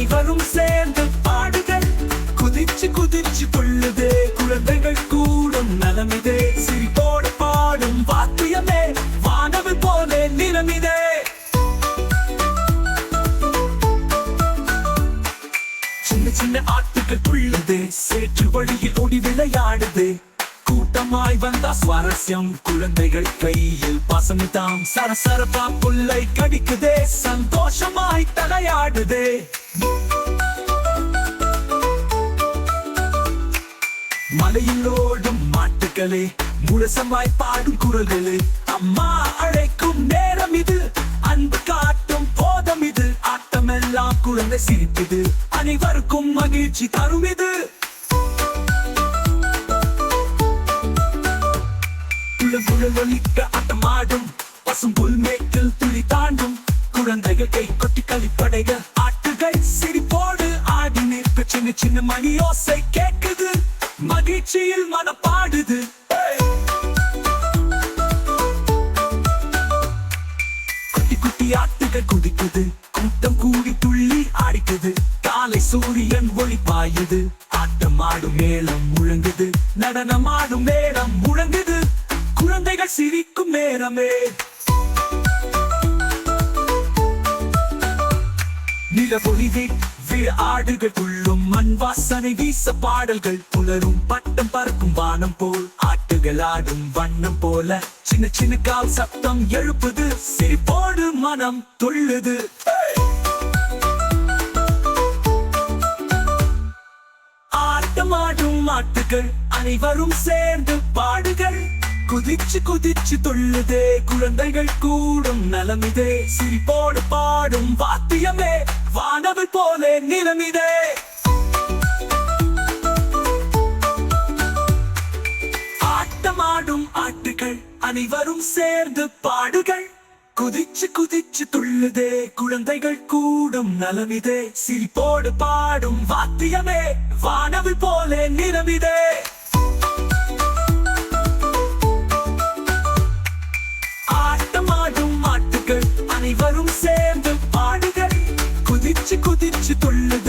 அனைவரும் சேர்ந்து பாடுகள் குதிச்சு குதிச்சு துள்ளுதே குழந்தைகள் கூடும் நலமிதே சிரிப்போடு பாடும் வாத்தியமே வானவில் போலே நிலமிதே சின்ன சின்ன ஆட்டுகள் துள்ளுதே சேற்று வழியில் ஓடி விளையாடுதே கூட்டமாய் வந்தா சுவாரஸ்யம் குழந்தைகள் கையில் பசமிதாம் சரசரப்பா புல்லை கடிக்குதே சந்தோஷமாய் தலையாடுதே மலையில் ஓடும் மாட்டுகளே முழசமாய் பாடும் குரல்களே அம்மா அழைக்கும் நேரம் இது அன்பு காட்டும் போதம் இது ஆட்டமெல்லாம் குழந்தை சிரிப்புது அனைவருக்கும் மகிழ்ச்சி தரும் இது குழலிக்க ஆட்டமாடும் பசும் புல்மேட்டில் துளி தாண்டும் குழந்தைகள் கை கொட்டி களிப்படைகள் ஆட்டுகள் சிரிப்போடு ஆடி நிற்க சின்ன சின்ன மணி ஓசை கேட்குது மகிழ்ச்சியில் மனப்பாடுது குட்டி குட்டி ஆட்டுகள் குதிக்குது கூட்டம் கூடி துள்ளி ஆடிக்குது காலை சூரியன் ஒளி பாயுது ஆட்டமாடும் மேளம் முழங்குது நடனமாடும் மேளம் முழங்குது குழந்தைகள் சிரிக்கும் நேரமே நிலவொளி விழ ஆடுகள் துள்ளும் மண் வாசனை வீச பாடல்கள் புலரும் பட்டம் பறக்கும் வானம் போல் ஆட்டுகள் ஆடும் வண்ணம் போல சின்ன சின்ன கால் சத்தம் எழுப்புது சிரிப்போடு மனம் துள்ளுது ஆட்டமாடும் ஆட்டுகள் அனைவரும் சேர்ந்து பாடுகள் குதிச்சு குதிச்சு துள்ளுதே குழந்தைகள் கூடும் நலமிதே சிரிப்போடு பாடும் வாத்தியமே வானவில் போலே நிலமிதே ஆட்டமாடும் ஆட்டுகள் அனைவரும் சேர்ந்து பாடுகள் குதிச்சு குதிச்சு துள்ளுதே குழந்தைகள் கூடும் நலமிதே சிரிப்போடு பாடும் வாத்தியமே வானவில் போலே நிலமிதே ஆட்டமாடும் ஆட்டுகள் அனைவரும் சேர்ந்து பாடுகள் குதிச்சு குதிச்சு துள்ளு